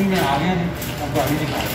Parking में आ गए हैं, अब गाड़ी निकाल।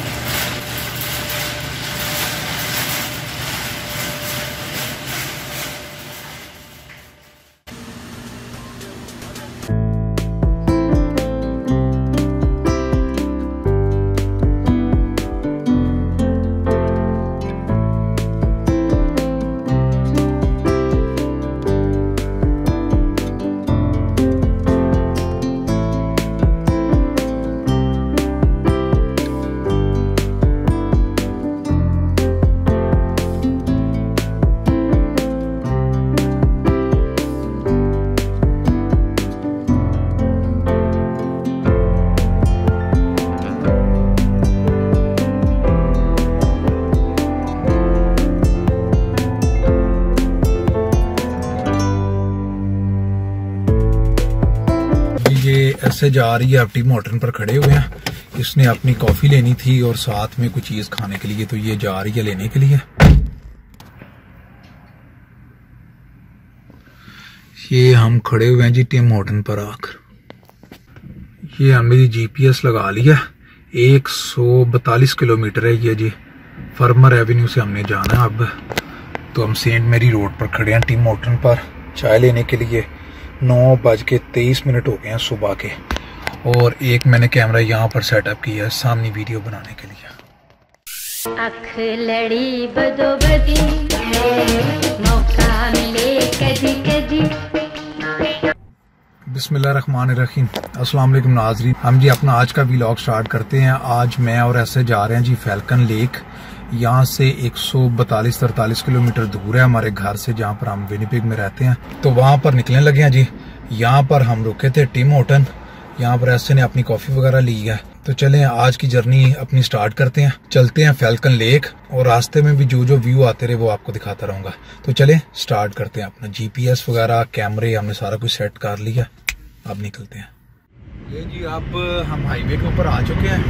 ऐसे जा रही है, अब टिम हॉर्टन पर खड़े हुए हैं। इसने अपनी कॉफी लेनी थी और साथ में कुछ चीज खाने के लिए, तो ये जा रही है लेने के लिए। ये हम खड़े हुए हैं जी टिम हॉर्टन पर आकर। ये हमने जीपीएस लगा लिया। 142 किलोमीटर है ये जी। फर्मर एवेन्यू से हमने जाना है अब। तो हम सेंट मेरी रोड पर खड़े हैं टिम हॉर्टन पर चाय लेने के लिए। 9:23 हो गए हैं सुबह के। और एक मैंने कैमरा यहाँ पर सेटअप किया है सामने वीडियो बनाने के लिए। अख लड़ी बदो बदी, मौका मिले कदी कदी। बिस्मिल्लाहिर्रहमानिर्रहीम। अस्सलाम वालेकुम नाज़रीन। हम जी अपना आज का व्लॉग स्टार्ट करते हैं। आज मैं और ऐसे जा रहे हैं जी फैल्कन लेक। यहाँ से 142-43 किलोमीटर दूर है हमारे घर से, जहाँ पर हम विनिपेग में रहते हैं। तो वहाँ पर निकलने लगे हैं जी। यहाँ पर हम रुके थे टिम हॉर्टन। यहाँ पर ऐसे ने अपनी कॉफी वगैरह ली है। तो चलें आज की जर्नी अपनी स्टार्ट करते हैं। चलते हैं फैल्कन लेक और रास्ते में भी जो जो व्यू आते रहे वो आपको दिखाता रहूंगा। तो चलें स्टार्ट करते हैं। अपना जीपीएस वगैरह कैमरे हमने सारा कुछ सेट कर लिया। अब निकलते हैं। ये जी अब हम हाईवे के ऊपर आ चुके हैं।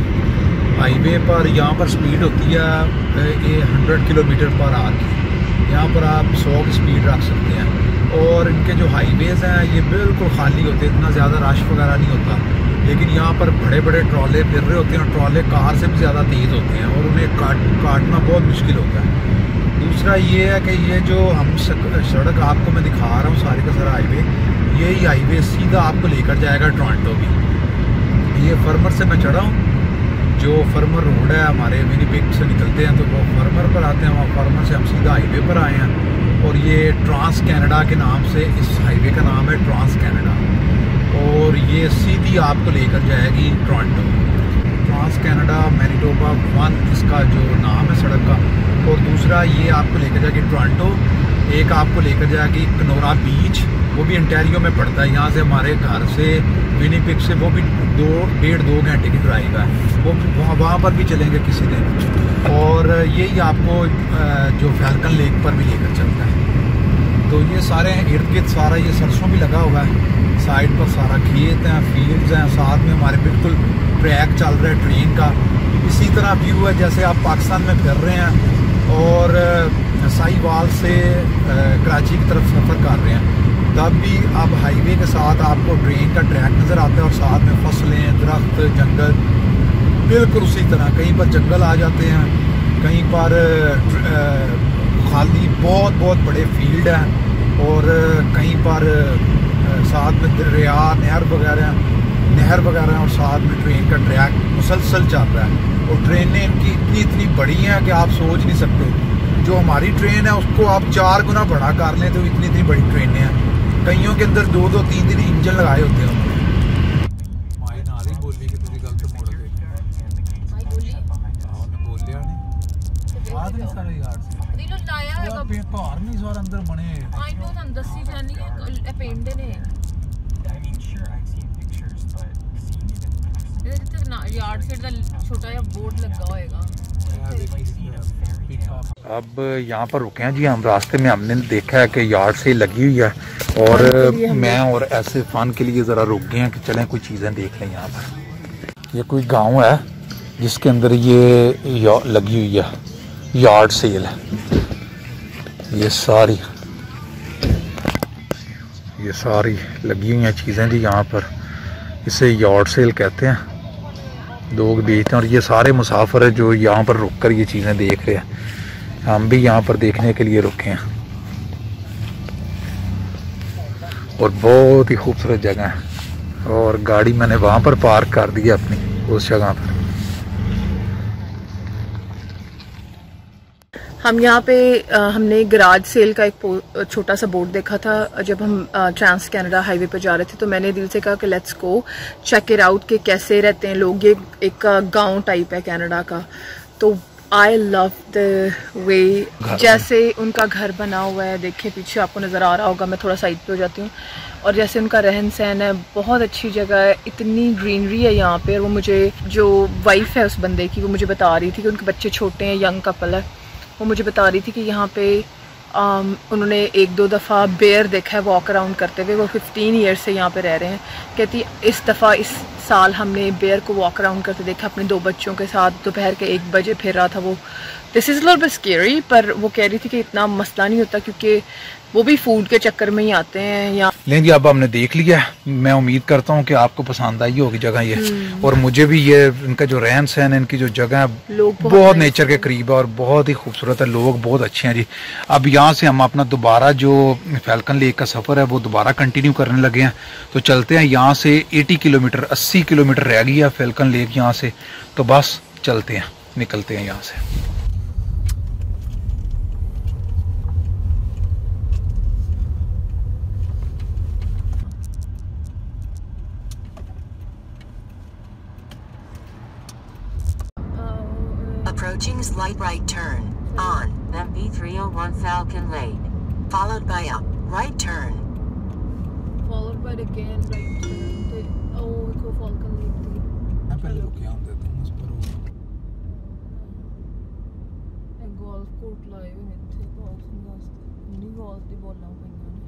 हाईवे पर यहाँ पर स्पीड होती है ये 100 किलोमीटर पर आवर की। यहाँ पर आप 100 की स्पीड रख सकते हैं। और इनके जो हाईवेज हैं ये बिल्कुल खाली होते हैं, इतना ज़्यादा रश वगैरह नहीं होता। लेकिन यहाँ पर बड़े बड़े ट्रॉले फिर रहे होते हैं। ट्रॉले कार से भी ज़्यादा तेज़ होते हैं और उन्हें काटना बहुत मुश्किल होता है। दूसरा ये है कि ये जो हम सड़क आपको मैं दिखा रहा हूँ सारे का सारा हाईवे, यही हाईवे सीधा आपको लेकर जाएगा टोरंटो भी। ये फर्मर से मैं चढ़ा हूँ। जो फर्मर रोड है हमारे विनिपेग से निकलते हैं तो वो फर्मर पर आते हैं। वहाँ फर्मर से हम सीधा हाईवे पर आए हैं। और ये ट्रांस कनाडा के नाम से इस हाईवे का नाम है ट्रांस कनाडा। और ये सीधी आपको लेकर जाएगी टोरंटो। ट्रांस कनाडा मैनिटोबा 1 इसका जो नाम है सड़क का। और दूसरा ये आपको लेकर जाएगी टोरंटो। एक आपको लेकर जाएगी कनोरा बीच, वो भी ओंटारियो में पड़ता है। यहाँ से हमारे घर से विनिपेग से वो भी 1.5-2 घंटे की ड्राइव है। वो वहाँ पर भी चलेंगे किसी दिन। और यही आपको जो फैल्कन लेक पर भी लेकर चलता है। तो ये सारे इर्द गिर्द सारा ये सरसों भी लगा हुआ है। साइड पर सारा खेत हैं, फील्ड्स हैं। साथ में हमारे बिल्कुल ट्रैक चल रहा है ट्रेन का। इसी तरह व्यू है जैसे आप पाकिस्तान में फिर रहे हैं और साहिवाल से कराची की तरफ सफ़र कर रहे हैं। तब भी अब हाईवे के साथ आपको ट्रेन का ट्रैक नज़र आता है और साथ में फसलें, दरख्त, जंगल बिल्कुल उसी तरह। कहीं पर जंगल आ जाते हैं, कहीं पर खाली बहुत बड़े फील्ड हैं और कहीं पर साथ में दरिया नहर वगैरह और साथ में ट्रेन का ट्रैक मुसलसल चल रहा है। और ट्रेनें इनकी इतनी बड़ी हैं कि आप सोच नहीं सकते। जो हमारी ट्रेन है उसको आप 4 गुना बड़ा कर लें तो इतनी बड़ी ट्रेनें हैं। कईयों के अंदर 2-2, 3-3 इंजन लगाए होते हैं उन्होंने। अंदर बने छोटा बोर्ड लगा होएगा। अब यहाँ पर रुके हैं जी हम। रास्ते में हमने देखा है कि यार्ड सेल लगी हुई है और मैं और ऐसे फन के लिए ज़रा रुक गए हैं कि चलें कोई चीज़ें देख लें। यहाँ पर ये कोई गांव है जिसके अंदर ये लगी हुई है यार्ड सेल। ये सारी लगी हुई हैं चीज़ें जी यहाँ पर। इसे यार्ड सेल कहते हैं। लोग बेचते हैं और ये सारे मुसाफिर है जो यहाँ पर रुक कर ये चीज़ें देख रहे हैं। हम भी यहाँ पर देखने के लिए रुके हैं और बहुत ही खूबसूरत जगह है। और गाड़ी मैंने वहाँ पर पार्क कर दी है अपनी उस जगह पर। हम यहाँ पे हमने गराज सेल का एक छोटा सा बोर्ड देखा था जब हम ट्रांस कनाडा हाईवे पर जा रहे थे, तो मैंने दिल से कहा कि let's go check it out कि कैसे रहते हैं लोग। ये एक गांव टाइप है कनाडा का, तो आई लव द वे जैसे उनका घर बना हुआ है। देखिए पीछे आपको नज़र आ रहा होगा, मैं थोड़ा साइड पे हो जाती हूँ। और जैसे उनका रहन सहन है, बहुत अच्छी जगह है, इतनी ग्रीनरी है यहाँ पे। और वो मुझे, जो वाइफ है उस बंदे की, वो मुझे बता रही थी कि उनके बच्चे छोटे हैं, यंग कपल है, वो मुझे बता रही थी कि यहाँ पे उन्होंने 1-2 दफ़ा बेयर देखा है वॉक अराउंड करते हुए। वो 15 ईयर्स से यहाँ पे रह रहे हैं। कहती इस दफ़ा इस साल हमने बेयर को वॉक अराउंड करते देखा अपने 2 बच्चों के साथ। दोपहर के 1 बजे फिर रहा था वो। This is little bit scary, पर वो कह रही थी कि इतना मसला नहीं होता क्योंकि वो भी फूड के चक्कर में ही आते हैं यहाँ। लेकिन जी अब हमने देख लिया, मैं उम्मीद करता हूँ कि आपको पसंद आई होगी जगह ये। और मुझे भी ये इनका जो रहन सहन है, इनकी जो जगह है, बहुत नेचर के करीब है और बहुत ही खूबसूरत है। लोग बहुत अच्छे हैं जी। अब यहाँ से हम अपना दोबारा जो फैल्कन लेक का सफ़र है वो दोबारा कंटिन्यू करने लगे हैं। तो चलते हैं। यहाँ से 80 किलोमीटर 80 किलोमीटर रह गई है फैल्कन लेक यहाँ से। तो बस चलते हैं, निकलते हैं यहाँ से। Approaching slight right turn on MP301 Falcon Lake, followed by a right turn. Followed by again right turn. Oh, echo Falcon Lake थी। मैं पहले रुके आऊँ देता हूँ इस पर। एक गोल्फ कोर्ट लाए हुए थे, गोल्फ वास्ते नहीं गोल्फ दी बॉलां पईयां ने।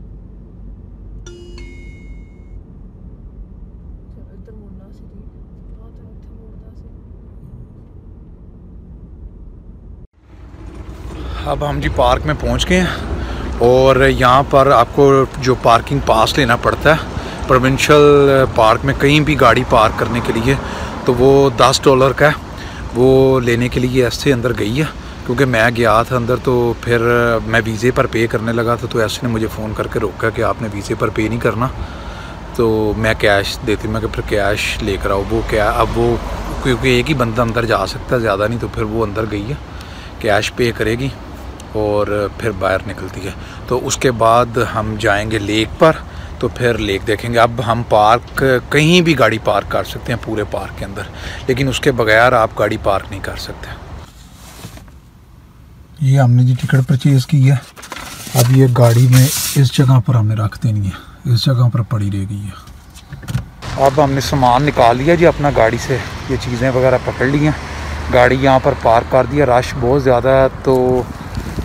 चलो इधर मुड़ना सी दी, बहुत उत्थे मुड़दा सी। अब हम जी पार्क में पहुंच गए हैं और यहाँ पर आपको जो पार्किंग पास लेना पड़ता है प्रोविंशियल पार्क में, कहीं भी गाड़ी पार्क करने के लिए, तो वो $10 का है। वो लेने के लिए ऐसे अंदर गई है क्योंकि मैं गया था अंदर, तो फिर मैं वीज़े पर पे करने लगा था। तो ऐसे ने मुझे फ़ोन करके रोका कि आपने वीज़े पर पे नहीं करना, तो मैं कैश देती, मैं कि फिर कैश लेकर आओ। वो क्या, अब वो क्योंकि एक ही बंदा अंदर जा सकता है, ज़्यादा नहीं, तो फिर वो अंदर गई है, कैश पे करेगी और फिर बाहर निकलती है। तो उसके बाद हम जाएंगे लेक पर, तो फिर लेक देखेंगे। अब हम पार्क कहीं भी गाड़ी पार्क कर सकते हैं पूरे पार्क के अंदर, लेकिन उसके बगैर आप गाड़ी पार्क नहीं कर सकते। ये हमने जी टिकट परचेज़ की है। अब ये गाड़ी में इस जगह पर हमने रख देनी है, इस जगह पर पड़ी रह गई है। अब हमने सामान निकाल लिया जी अपना गाड़ी से, ये चीज़ें वगैरह पकड़ ली हैं, गाड़ी यहाँ पर पार्क कर दिया। रश बहुत ज़्यादा है तो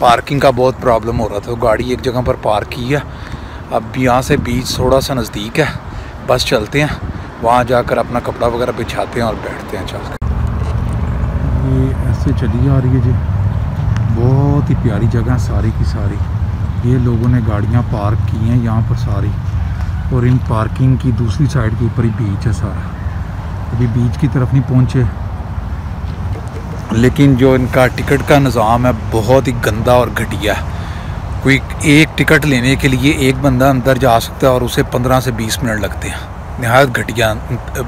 पार्किंग का बहुत प्रॉब्लम हो रहा था, तो गाड़ी एक जगह पर पार्क की है। अब यहाँ से बीच थोड़ा सा नज़दीक है, बस चलते हैं वहाँ जाकर अपना कपड़ा वगैरह बिछाते हैं और बैठते हैं। चल ये ऐसे चली आ रही है जी, बहुत ही प्यारी जगह सारी की सारी। ये लोगों ने गाड़ियाँ पार्क की हैं यहाँ पर सारी, और इन पार्किंग की दूसरी साइड के ऊपर ही बीच है सारा। अभी बीच की तरफ नहीं पहुँचे, लेकिन जो इनका टिकट का निज़ाम है बहुत ही गंदा और घटिया है। कोई एक टिकट लेने के लिए एक बंदा अंदर जा सकता है और उसे 15 से 20 मिनट लगते हैं। नहायत घटिया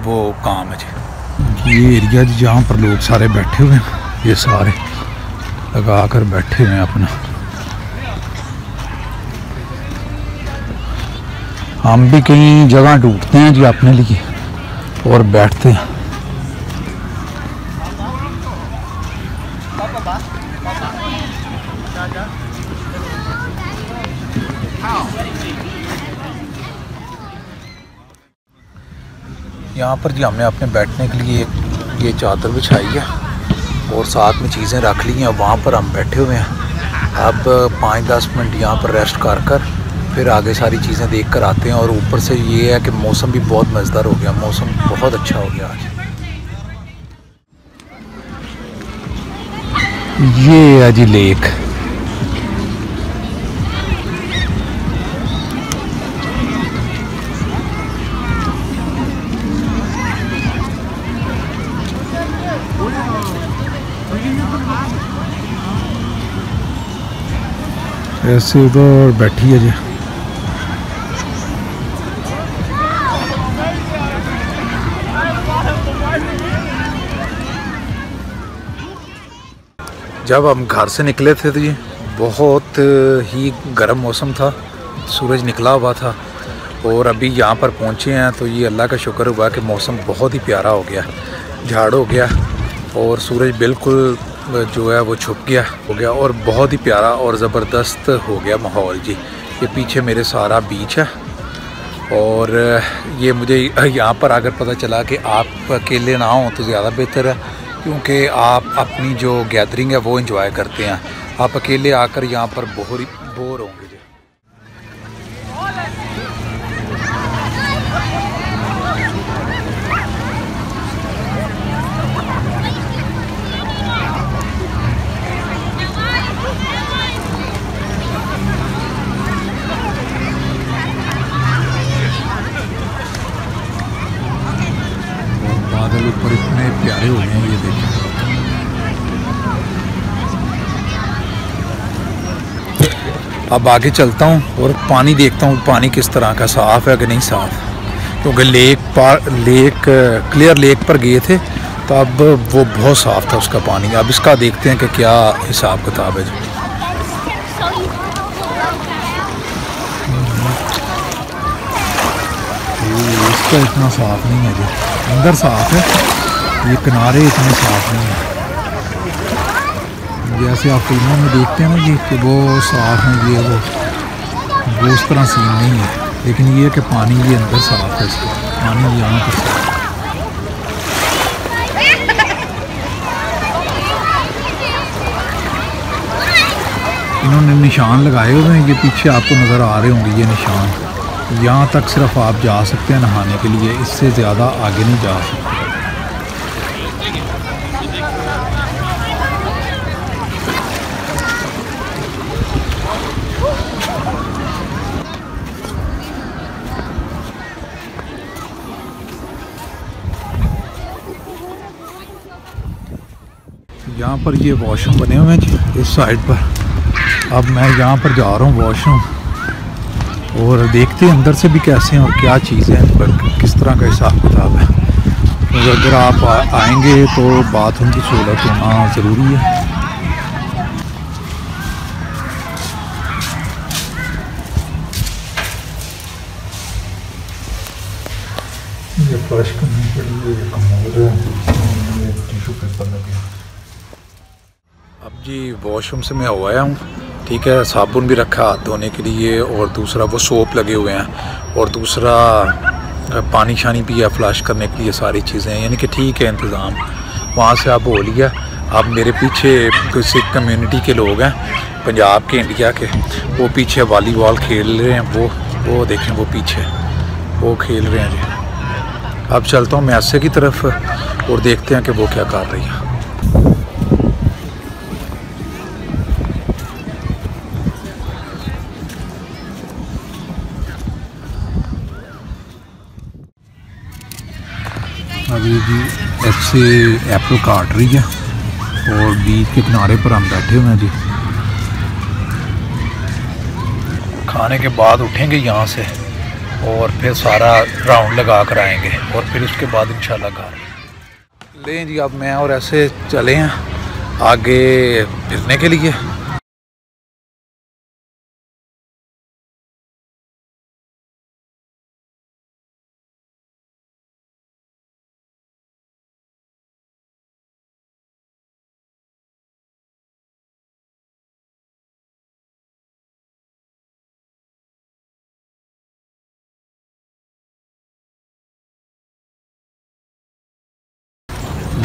वो काम है जी। ये एरिया जी जहाँ पर लोग सारे बैठे हुए हैं, ये सारे लगा कर बैठे हुए हैं अपना। हम भी कहीं जगह ढूंढते हैं जी अपने लिए और बैठते हैं। यहाँ पर जी हमने अपने बैठने के लिए ये चादर बिछाई है और साथ में चीज़ें रख ली हैं, वहाँ पर हम बैठे हुए हैं। अब 5-10 मिनट यहाँ पर रेस्ट कर फिर आगे सारी चीज़ें देख कर आते हैं। और ऊपर से ये है कि मौसम भी बहुत मज़ेदार हो गया, मौसम बहुत अच्छा हो गया आज। ये है जी लेक। ऐसे उधर बैठी है जी। जब हम घर से निकले थे तो जी बहुत ही गर्म मौसम था, सूरज निकला हुआ था, और अभी यहाँ पर पहुँचे हैं तो ये अल्लाह का शुक्र हुआ कि मौसम बहुत ही प्यारा हो गया, झाड़ हो गया और सूरज बिल्कुल जो है वो छुप गया हो गया और बहुत ही प्यारा और ज़बरदस्त हो गया माहौल जी। ये पीछे मेरे सारा बीच है और ये मुझे यहाँ पर अगर पता चला कि आप अकेले ना हों तो ज़्यादा बेहतर है, क्योंकि आप अपनी जो गैदरिंग है वो एंजॉय करते हैं। आप अकेले आकर यहाँ पर बोर होंगे जी। बादल ऊपर इतने प्यारे हो गए हैं, ये देखिए। अब आगे चलता हूँ और पानी देखता हूँ पानी किस तरह का, साफ़ है कि नहीं साफ़, क्योंकि क्लियर लेक पर गए थे तो अब वो बहुत साफ़ था उसका पानी। अब इसका देखते हैं कि क्या हिसाब किताब है जी। इसका इतना साफ़ नहीं है जी, अंदर साफ़ है, ये किनारे इतने साफ़ नहीं है। जैसे आप फिल्मों में देखते हैं ना जी कि वो साफ़ है, ये वो उस तरह सीन नहीं है, लेकिन ये कि पानी ये अंदर साफ़ है, इसका पानी यहाँ पर साफ़ है। इन्होंने निशान लगाए हुए हैं, ये पीछे आपको नज़र आ रहे होंगे ये निशान। यहाँ तक सिर्फ आप जा सकते हैं नहाने के लिए, इससे ज़्यादा आगे नहीं जा सकते। यहाँ पर ये वॉशरूम बने हुए हैं जी इस साइड पर। अब मैं यहाँ पर जा रहा हूँ वॉशरूम, और देखते हैं अंदर से भी कैसे हैं और क्या चीज़ें हैं, पर किस तरह का हिसाब किताब है। तो अगर आप आएंगे तो बाथरूम की सहूलत होना ज़रूरी है। ये फर्श करने के लिए ये कमोड है, टिश्यू पेपर लगे। अब जी वॉशरूम से मैं हो आया हूँ, ठीक है, साबुन भी रखा हाथ धोने के लिए, और दूसरा वो सोप लगे हुए हैं, और दूसरा पानी शानी भी है फ्लश करने के लिए, सारी चीज़ें, यानी कि ठीक है इंतज़ाम। वहाँ से अब हो लिया। अब मेरे पीछे कुछ सिख कम्युनिटी के लोग हैं, पंजाब के, इंडिया के, वो पीछे वॉलीबॉल खेल रहे हैं। वो देखें, वो पीछे वो खेल रहे हैं जी। अब चलता हूँ मैं ऐसे की तरफ और देखते हैं कि वो क्या कर रही है। अभी जी ऐसे एप्पल काट रही है और बीच के किनारे पर हम बैठे हुए हैं जी। खाने के बाद उठेंगे यहाँ से और फिर सारा राउंड लगा कर आएंगे, और फिर उसके बाद इंशाल्लाह घर लें जी। अब मैं और ऐसे चले हैं आगे फिरने के लिए।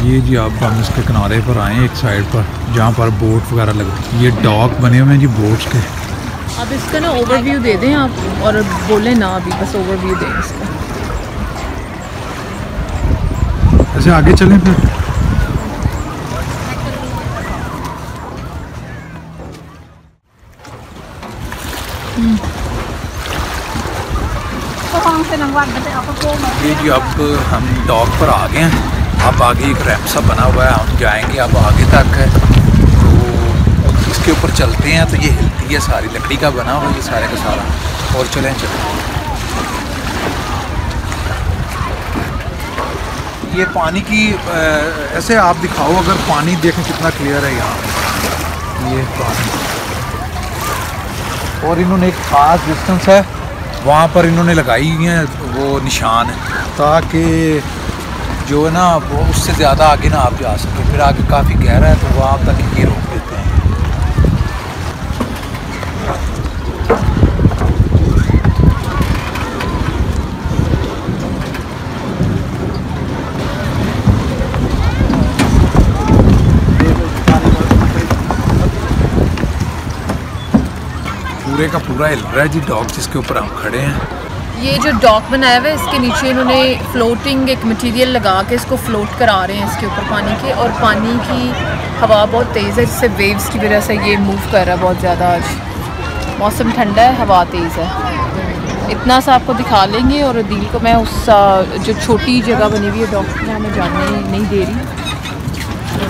ये जी आप हम इसके किनारे पर आए हैं, एक साइड पर जहाँ पर बोट वगैरह लगती है। ये डॉक बने हुए हैं जी बोट्स के। अब इसका ना ओवरव्यू दे दें आप, और बोले ना अभी, बस ओवरव्यू दें इसका। ऐसे आगे चलें फिर। ये जी अब हम डॉक पर आ गए हैं। अब आगे एक रैंप सा बना हुआ है, हम जाएंगे अब आगे तक है। तो इस इसके ऊपर चलते हैं तो ये हिलती है सारी, लकड़ी का बना हुआ ये सारे का सारा। और चलें ये पानी की ऐसे आप दिखाओ, अगर पानी देखें कितना क्लियर है यहाँ ये पानी। और इन्होंने एक ख़ास डिस्टेंस है वहाँ पर इन्होंने लगाई हुई है वो निशान, ताकि जो है ना वो उससे ज़्यादा आगे ना आप जा सकें। फिर आगे काफ़ी गहरा है तो वहाँ तक ये रोक देते हैं। पूरे का पूरा हिल रहा है जी डॉक जिसके ऊपर हम खड़े हैं। ये जो डॉक बनाया हुआ है इसके नीचे इन्होंने फ्लोटिंग एक मटेरियल लगा के इसको फ्लोट करा रहे हैं इसके ऊपर पानी के। और पानी की हवा बहुत तेज़ है जिससे वेव्स की वजह से ये मूव कर रहा है बहुत ज़्यादा। आज मौसम ठंडा है, हवा तेज़ है। इतना सा आपको दिखा लेंगे। और दिल को मैं उस जो छोटी जगह बनी हुई है डॉक में हमें जाने नहीं दे रही,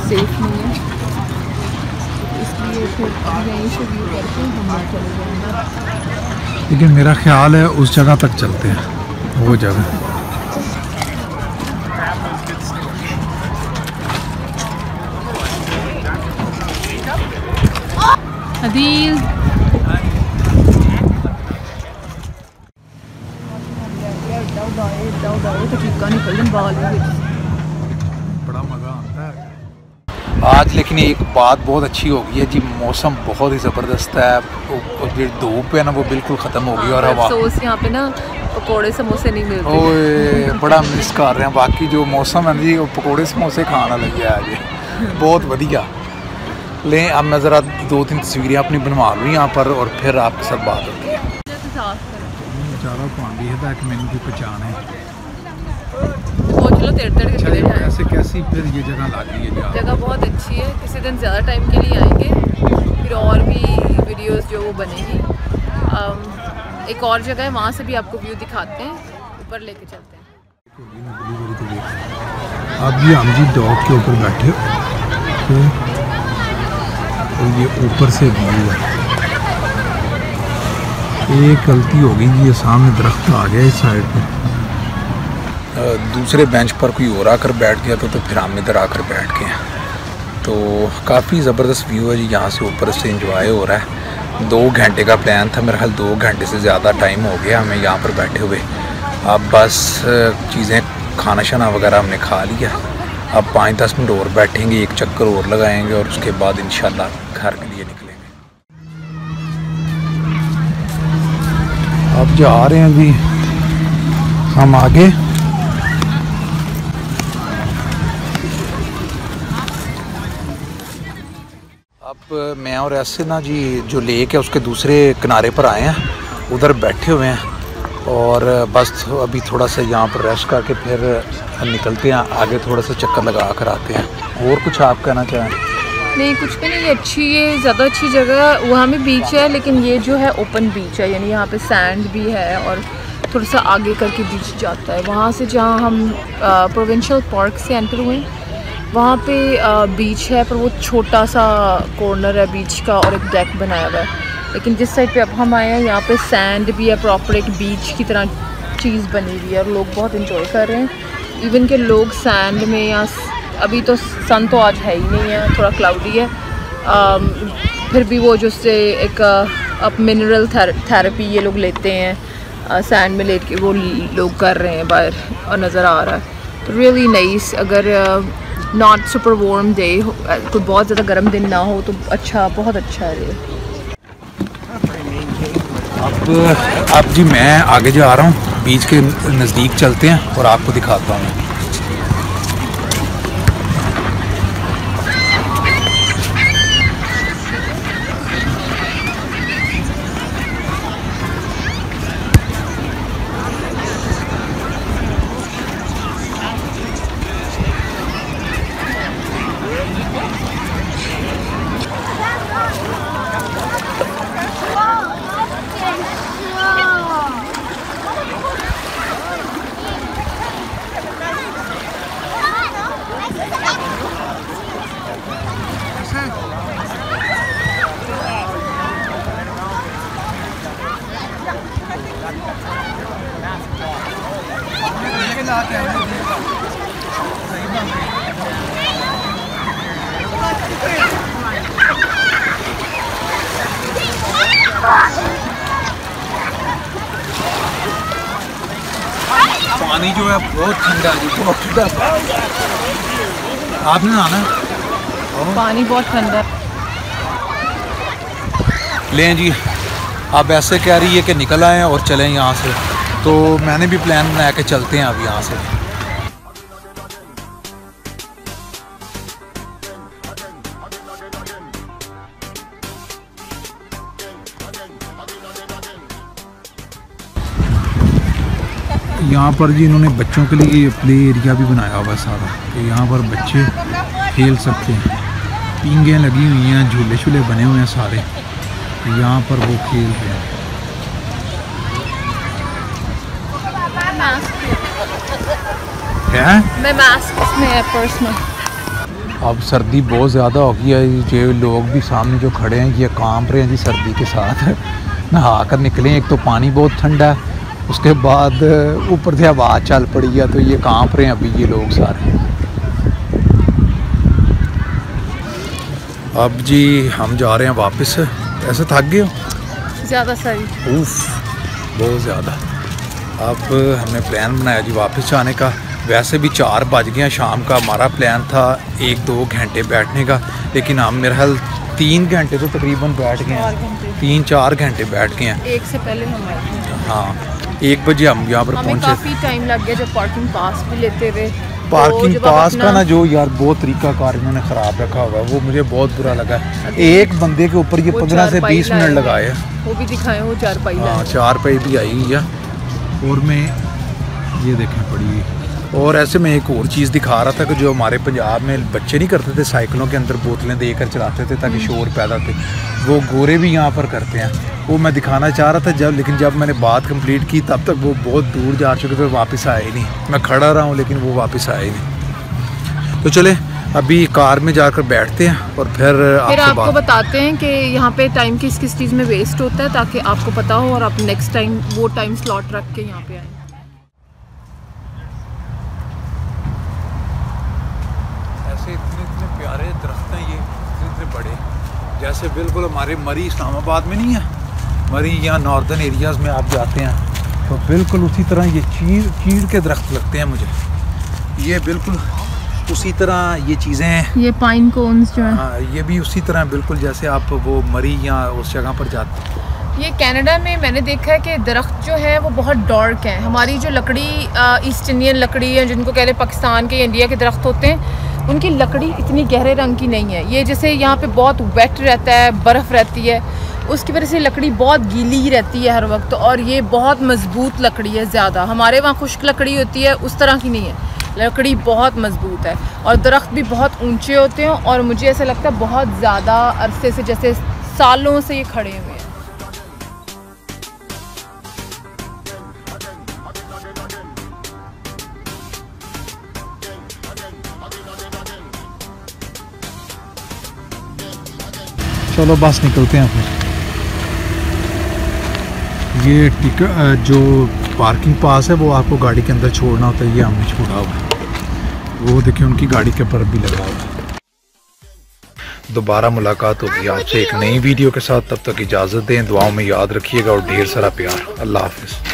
सेफ नहीं है, इसलिए फिर अभी यहीं से व्यू करके हम चले जाएंगे। लेकिन मेरा ख्याल है उस जगह तक चलते हैं, वो जगह। अदील बड़ा मज़ा आता है आज। लेकिन एक बात बहुत अच्छी हो गई है जी, मौसम बहुत ही ज़बरदस्त है। और जो धूप है ना वो बिल्कुल ख़त्म हो गई और हवा। अफसोस यहाँ पे ना पकोड़े समोसे नहीं मिलते। ओए बड़ा मिस कर रहे हैं। बाकी जो मौसम है जी वो पकोड़े समोसे खाना लगे आज बहुत बढ़िया। लें अब मैं ज़रा 2-3 तस्वीरें अपनी बनवा लूँ यहाँ पर और फिर आपके साथ बात होती है। बेचारा पानी है कि मैंने की पहचान है। चलो तेड़ के खड़े हैं। ऐसे कैसी फिर ये जगह लग रही है? जगह बहुत अच्छी है। किसी दिन ज़्यादा टाइम के लिए आएंगे फिर और भी वीडियोस जो वो बनेगी। एक और जगह है वहाँ से भी आपको व्यू दिखाते हैं, ऊपर लेके चलते हैं। अब ये हम जी डॉग के ऊपर बैठे हो और ये ऊपर से व्यू है। एक गलती हो गई जी, ये सामने दरख्त आ गया इस साइड पे। दूसरे बेंच पर कोई और आकर बैठ गया तो फिर हम इधर आकर बैठ गए। तो काफ़ी ज़बरदस्त व्यू है जी, यहाँ से ऊपर से एंजॉय हो रहा है। 2 घंटे का प्लान था, मेरा ख्याल 2 घंटे से ज़्यादा टाइम हो गया हमें यहाँ पर बैठे हुए। अब बस चीज़ें खाना शाना वगैरह हमने खा लिया। अब 5-10 मिनट और बैठेंगे, एक चक्कर और लगाएंगे और उसके बाद इंशाल्लाह घर के लिए निकलेंगे। अब जा रहे हैं अभी हम आगे। अब मैं और ऐसे ना जी जो लेक है उसके दूसरे किनारे पर आए हैं, उधर बैठे हुए हैं और बस अभी थोड़ा सा यहाँ पर रेस्ट करके फिर हम निकलते हैं आगे, थोड़ा सा चक्कर लगा कर आते हैं। और कुछ आप कहना चाहें? नहीं कुछ भी नहीं, अच्छी ये ज़्यादा अच्छी जगह। वहाँ में बीच है लेकिन ये जो है ओपन बीच है, यानी यहाँ पे सैंड भी है और थोड़ा सा आगे करके बीच जाता है। वहाँ से जहाँ हम प्रोविंशियल पार्क से एंटर हुए वहाँ पे बीच है, पर वो छोटा सा कॉर्नर है बीच का और एक डेक बनाया हुआ है। लेकिन जिस साइड पे अब हम आए हैं यहाँ पे सैंड भी है, प्रॉपर एक बीच की तरह चीज़ बनी हुई है और लोग बहुत इंजॉय कर रहे हैं। इवन के लोग सैंड में या अभी तो सन तो आज है ही नहीं है, थोड़ा क्लाउडी है, फिर भी वो जो से एक अब मिनरल थेरेपी ये लोग लेते हैं सैंड में लेट के, वो लोग कर रहे हैं बाहर और नज़र आ रहा है। तो रियली नाइस। अगर नॉट सुपर वार्म डे, कोई बहुत ज़्यादा गर्म दिन ना हो तो अच्छा, बहुत अच्छा है ये। अब जी मैं आगे जा रहा हूँ, बीच के नज़दीक चलते हैं और आपको दिखाता हूँ। पानी जो है बहुत ठंडा है, बहुत ठंडा। आपने नहाना है? पानी बहुत ठंडा। लें जी, आप ऐसे कह रही है कि निकल आए और चलें यहाँ से, तो मैंने भी प्लान बना के चलते हैं अब यहाँ से। यहाँ पर जी इन्होंने बच्चों के लिए प्ले एरिया भी बनाया हुआ है सारा, तो यहाँ पर बच्चे खेल सकते हैं। पींगें लगी हुई हैं, झूले शूले बने हुए हैं सारे, तो यहाँ पर वो खेल रहे हैं। मैं मास्क में है पर्स में। अब सर्दी बहुत ज़्यादा हो गई है, ये लोग भी सामने जो खड़े हैं ये कांप रहे हैं जी सर्दी के साथ। नहा कर निकले, एक तो पानी बहुत ठंडा है, उसके बाद ऊपर से हवा चल पड़ी है, तो ये कांप रहे हैं अभी ये लोग सारे। अब जी हम जा रहे हैं वापस। ऐसे थक गए हो? ज़्यादा सारी। उफ, बहुत ज़्यादा। अब हमने प्लान बनाया जी वापस जाने का। वैसे भी 4 बज गए हैं शाम का, हमारा प्लान था 1-2 घंटे बैठने का, लेकिन हम मेरे ख्याल 3 घंटे तो तकरीबन बैठ गए हैं, 3-4 घंटे बैठ गए हैं। एक से पहले हम आए थे। हाँ, 1 बजे हम यहाँ पर हमें पहुँचे। काफ़ी टाइम लग गया जब पार्किंग पास भी लेते हुए। पार्किंग पास का ना जो यार बहुत तरीका कार इन्होंने ख़राब रखा हुआ है, वो मुझे बहुत बुरा लगा। एक बंदे के ऊपर ये 15 से 20 मिनट लगाए हैं। वो भी दिखाए, वो 4 पाई। हाँ, 4 पाई भी आई हुई है। और मैं ये देखें पड़ी। और ऐसे में एक और चीज़ दिखा रहा था कि जो हमारे पंजाब में बच्चे नहीं करते थे, साइकिलों के अंदर बोतलें देकर चलाते थे ताकि शोर पैदा थे, वो गोरे भी यहाँ पर करते हैं। वो मैं दिखाना चाह रहा था लेकिन जब मैंने बात कंप्लीट की तब तक वो बहुत दूर जा चुके थे, वापस आए ही नहीं। मैं खड़ा रहा हूँ लेकिन वो वापस आए ही नहीं। तो चले अभी कार में जाकर बैठते हैं और फिर आपको बताते हैं कि यहाँ पे टाइम किस किस चीज़ में वेस्ट होता है, ताकि आपको पता हो और आप नेक्स्ट टाइम वो टाइम स्लॉट रख के यहाँ पे आए। ऐसे इतने प्यारे दरख्त हैं, ये इतने बड़े, जैसे बिल्कुल हमारे मरी इस्लामाबाद में नहीं है, मरी यहाँ नॉर्दर्न एरियाज़ में आप जाते हैं तो बिल्कुल उसी तरह ये चीड़ के दरख्त लगते हैं मुझे। ये बिल्कुल उसी तरह ये चीज़ें, ये पाइन कोन्स जो हैं, हाँ, ये भी उसी तरह बिल्कुल जैसे आप वो मरी या उस जगह पर जाते हैं। ये कनाडा में मैंने देखा है कि दरख्त जो है वो बहुत डार्क हैं। हमारी जो लकड़ी ईस्ट इंडियन लकड़ी है, जिनको कह रहे पाकिस्तान के इंडिया के दरख्त होते हैं, उनकी लकड़ी इतनी गहरे रंग की नहीं है। ये जैसे यहाँ पे बहुत वेट रहता है, बर्फ़ रहती है, उसकी वजह से लकड़ी बहुत गीली ही रहती है हर वक्त, और ये बहुत मजबूत लकड़ी है ज़्यादा। हमारे वहाँ खुश्क लकड़ी होती है, उस तरह की नहीं है, लकड़ी बहुत मजबूत है। और दरख्त भी बहुत ऊंचे होते हैं, और मुझे ऐसा लगता है बहुत ज़्यादा अरसे से, जैसे सालों से ये खड़े हुए हैं। चलो बस निकलते हैं फिर। ये टिकट जो पार्किंग पास है वो आपको गाड़ी के अंदर छोड़ना होता है, ये हमने छोड़ा हुआ है। वो देखिए उनकी गाड़ी के ऊपर भी लगा हुआ है। दोबारा मुलाकात होगी आपसे एक नई वीडियो के साथ, तब तक इजाज़त दें, दुआओं में याद रखिएगा और ढेर सारा प्यार। अल्लाह हाफिज़।